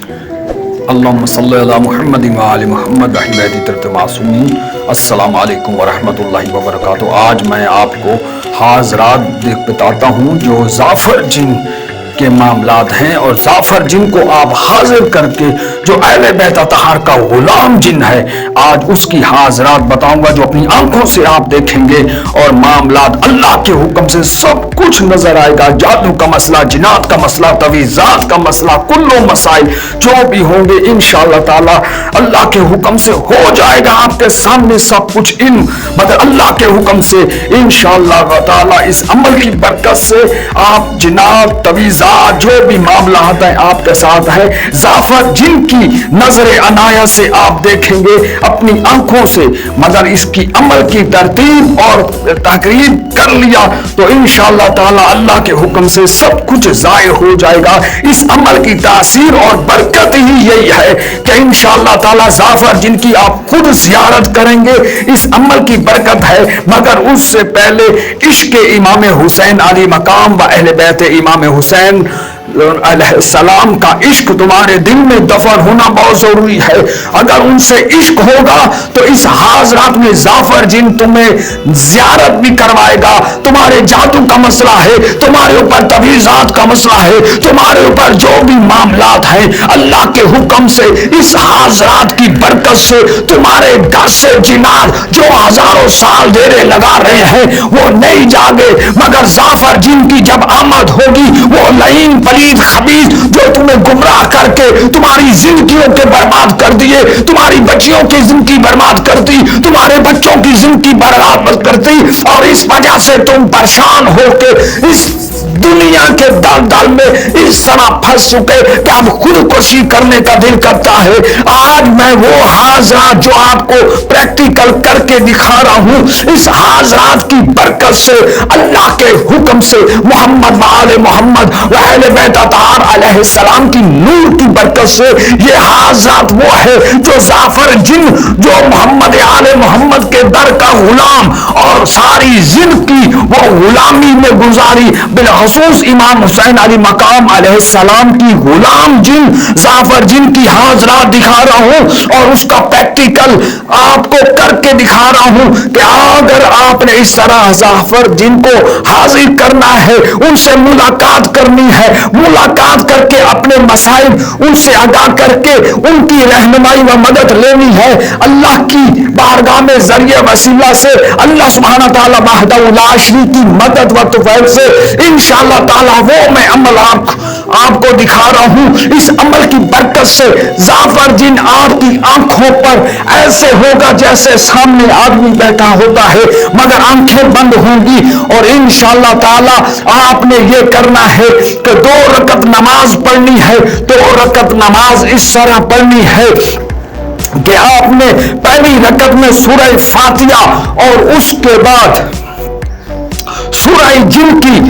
اللہم صلی علی محمد و آل محمد اہل بیت طرف معصومین۔ السلام علیکم ورحمۃ اللہ وبرکاتہ۔ آج میں آپ کو حاضرات بتاتا ہوں جو زعفر جن کے معاملات ہیں، اور زعفر جن کو آپ حاضر کر کے جو اہل بیت اطہار کا غلام جن ہے، آج اس کی حاضرات بتاؤں گا جو اپنی آنکھوں سے آپ دیکھیں گے، اور معاملات اللہ کے حکم سے سب کچھ نظر آئے گا۔ جادو کا مسئلہ، جنات کا مسئلہ، تویزات کا مسئلہ، کلو مسائل جو بھی ہوں گے انشاءاللہ تعالی اللہ کے حکم سے ہو جائے گا آپ کے سامنے سب کچھ علم، مگر اللہ کے حکم سے انشاءاللہ تعالی اس عمل کی برکت سے آپ جنات تویزات جو بھی معاملات ہیں آپ کے ساتھ ہے، زعفر جن کی نظر عنایت سے آپ دیکھیں گے اپنی آنکھوں سے، مگر اس کی عمل کی ترتیب اور تقریب کر لیا تو انشاءاللہ تعالی اللہ کے حکم سے سب کچھ ظاہر ہو جائے گا۔ اس عمل کی تاثیر اور برکت ہی یہی ہے کہ انشاءاللہ تعالی زعفر جن کی آپ خود زیارت کریں گے، اس عمل کی برکت ہے۔ مگر اس سے پہلے عشق امام حسین علی مقام و اہل بیت امام حسین علیہ السلام کا عشق تمہارے دل میں دفن ہونا بہت ضروری ہے۔ اگر ان سے عشق ہوگا تو اس حاضرات میں زعفر جن تمہیں زیارت بھی کروائے گا۔ تمہارے جادو کا مسئلہ ہے، تمہارے اوپر تویزات کا مسئلہ ہے، تمہارے اوپر جو بھی معاملات ہیں، اللہ کے حکم سے اس حاضرات کی برکت سے تمہارے ڈر سے جنات جو ہزاروں سال دیرے لگا رہے ہیں وہ نہیں جاگے، مگر زعفر جن کی جب آمد ہوگی وہ لعین پلید خبیث جو تمہیں گمراہ کر کے تمہاری زندگیوں کے برباد کر دیے، تمہاری بچیوں کی زندگی برباد کر دی، تمہارے بچوں کی زندگی برباد کر دی، اور اس وجہ سے تم پریشان ہو کے اس دنیا کے دل میں اس طرح پھنس چکے کہ اب خودکشی کرنے کا دل کرتا ہے۔ آج میں وہ حاضرات جو آپ کو پریکٹیکل کر کے دکھا رہا ہوں، اس حاضرات کی برکت سے اللہ کے حکم سے محمد و آل محمد و اہل بیت اطہار علیہ السلام کی نور کی برکت سے یہ حاضرات وہ ہے جو زعفر جن جو محمد آل محمد کے در کا غلام اور ساری زندگی وہ غلامی میں گزاری، بالخصوص امام حسین علی مقام علیہ السلام کی غلام جن زعفر جن کی حاضرات دکھا رہا ہوں، اور اس کا پریکٹیکل آپ کو کر کے دکھا رہا ہوں کہ اگر آپ نے اس طرح زعفر جن کو حاضر کرنا ہے، ان سے ملاقات کرنی ہے، ملاقات کر کے اپنے مسائل ان سے آگاہ کر کے ان کی رہنمائی و مدد لینی ہے، اللہ کی بارگاہ میں ذریعہ وسیلہ سے اللہ سبحانہ تعالیٰ وحدہ لا شریک کی مدد و توفیق سے انشاءاللہ تعالیٰ وہ میں عمل آپ کو دکھا رہا ہوں۔ اس عمل کی برکت سے زعفر جن آپ کی آنکھوں پر ایسے ہوگا جیسے سامنے آدمی بیٹھا ہوتا ہے، مگر آنکھیں بند ہوں گی، اور انشاءاللہ تعالیٰ آپ نے یہ کرنا ہے کہ 2 رکعت نماز پڑھنی ہے۔ 2 رکعت نماز اس طرح پڑھنی ہے کہ آپ نے پہلی رکعت میں سورہ فاتحہ اور اس کے بعد سورہ جن کی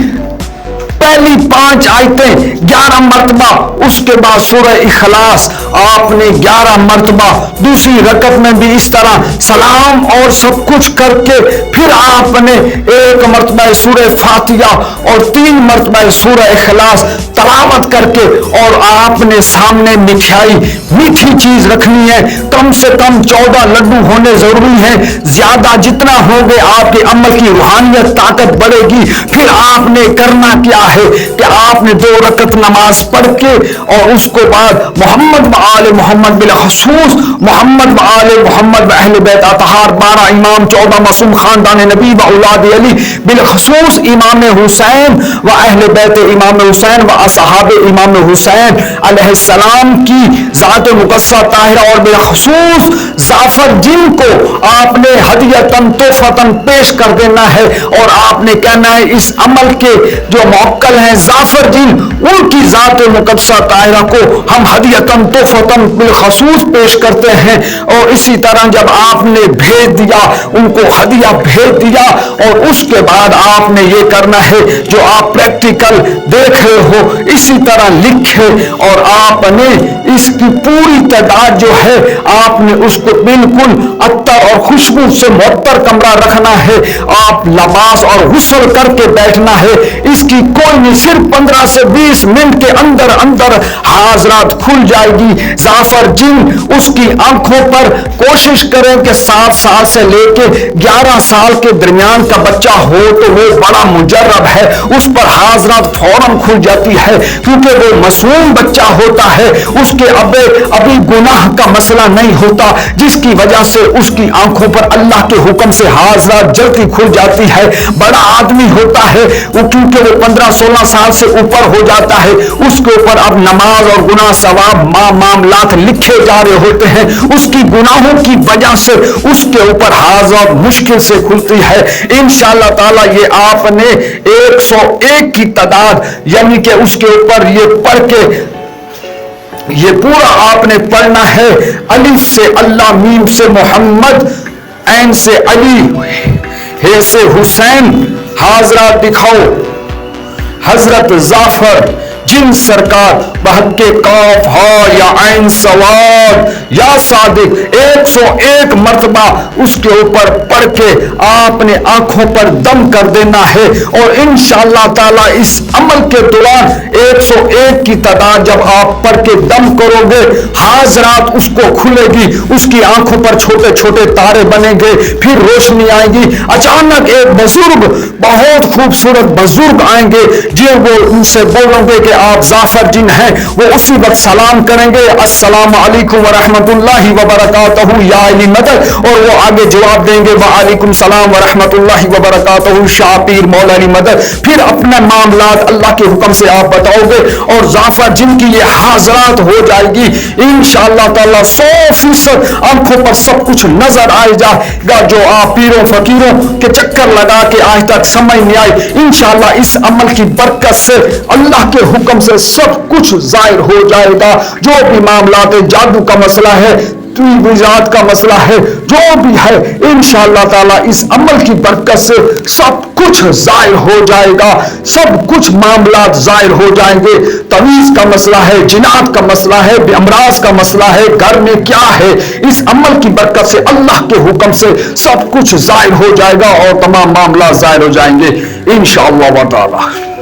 پہلی 5 آیتیں 11 مرتبہ، اس کے بعد سورہ اخلاص آپ نے 11 مرتبہ، دوسری رکعت میں بھی اس طرح سلام اور سب کچھ کر کے پھر آپ نے 1 مرتبہ سورہ فاتحہ اور 3 مرتبہ سورہ اخلاص تلاوت کر کے، اور آپ نے سامنے مٹھائی میٹھی چیز رکھنی ہے، کم سے کم 14 لڈو ہونے ضروری ہیں، زیادہ جتنا ہوگے آپ کے عمل کی روحانیت طاقت بڑھے گی۔ پھر آپ نے کرنا کیا ہے کہ آپ نے 2 رکعت نماز پڑھ کے اور اس کو بعد محمد و آل محمد بالخصوص محمد و آل محمد و اہل بیت اطہار 12 امام 14 معصوم خاندان نبی و اولاد علی بالخصوص امام حسین و اہل بیت امام حسین و اصحاب امام حسین علیہ السلام کی ذات مقدسہ طاہرہ، اور بالخصوص زعفر جن کو آپ نے ہدیتاً تحفتاً پیش کر دینا ہے، اور آپ نے کہنا ہے اس عمل کے جو موکل ہیں زعفر جن ان کی ذات مقدسہ طاہرہ کو ہم ہدیتاً تحفتاً بالخصوص پیش کرتے ہیں۔ اور اسی طرح جب آپ نے بھیج دیا ان کو ہدیہ بھیج دیا، اور اس کے بعد آپ نے یہ کرنا ہے جو آپ پریکٹیکل دیکھ رہے ہو اسی طرح لکھے، اور آپ نے اس کی پوری تعداد جو ہے آپ نے اس کو بالکل عطر اور خوشبو سے معطر کمرہ رکھنا ہے. آپ لباس اور غسل کر کے بیٹھنا ہے. اس کی کوئی نہیں، صرف 15 سے 20 منٹ کے اندر اندر حاضرات کھل جائے گی. زعفر جن اس کی آنکھوں پر کوشش کریں کہ 7 سال سے لے کے 11 سال کے درمیان کا بچہ ہو تو وہ بڑا مجرب ہے، اس پر حاضرات فوراً کھل جاتی ہے کیونکہ وہ معصوم بچہ ہوتا ہے. اس کے ابھی گناہ کا مسئلہ نہیں ہوتا، جس کی وجہ سے اس کی آنکھوں پر اللہ کے حکم سے حاضرات جلدی کھل جاتی ہے. بڑا آدمی ہوتا ہے وہ کیونکہ وہ 15-16 سال سے اوپر ہو جاتا ہے، اس کے اوپر اب نماز اور گناہ ثواب معاملات لکھے جا رہے ہوتے ہیں. اس کی گناہوں کی وجہ سے اس کے اوپر حاضرات مشکل سے کھلتی ہے. انشاءاللہ تعالی یہ آپ نے 101 کی تعداد یعنی کہ اس کے اوپر یہ پڑھ کے یہ پورا آپ نے پڑھنا ہے. الف سے اللہ، میم سے محمد، عین سے علی، ہے سے حسین. حاضرات دکھاؤ حضرت زعفر جن سرکار بحق کاف ہا یا عین سواد یا صادق 101 مرتبہ اس کے اوپر پڑھ کے آپ نے آنکھوں پر دم کر دینا ہے. اور انشاءاللہ تعالی اس عمل کے دوران 101 کی تعداد جب آپ پڑھ کے دم کرو گے، حاضرات اس کو کھلے گی، اس کی آنکھوں پر چھوٹے چھوٹے تارے بنیں گے، پھر روشنی آئے گی. اچانک ایک بزرگ، بہت خوبصورت بزرگ آئیں گے، جو وہ ان سے بولیں گے کہ آپ زعفر جن ہیں. وہ اسی وقت سلام کریں گے، السلام علیکم ورحمۃ اللہ وبرکاتہ یا علی مدد، اور وہ آگے جواب دیں گے وعلیکم السلام ورحمۃ اللہ وبرکاتہ شاہ پیر مولا علی مدد. پھر اپنے معاملات اللہ کے حکم سے آپ بتاؤ گے اور زعفر جن کی یہ حاضرات ہو جائے گی. انشاءاللہ تعالی 100% آنکھوں پر سب کچھ نظر آئے جائے گا جو آپ پیروں فقیروں کے چکر لگا کے آج تک سمجھ نہیں آئی. انشاءاللہ اس عمل کی برکت سے اللہ کے حکم سے سب کچھ ظاہر ہو جائے گا. جو بھی معاملات جادو کا مسئلہ ہے، وزاد کا مسئلہ ہے، جو بھی ہے، انشاءاللہ تعالی اس عمل کی برکت سے سب کچھ ظاہر ہو جائے گا. سب کچھ معاملات ظاہر ہو جائیں گے. تعویذ کا مسئلہ ہے، جنات کا مسئلہ ہے، امراض کا مسئلہ ہے، گھر میں کیا ہے، اس عمل کی برکت سے اللہ کے حکم سے سب کچھ ظاہر ہو جائے گا اور تمام معاملات ظاہر ہو جائیں گے انشاءاللہ تعالی.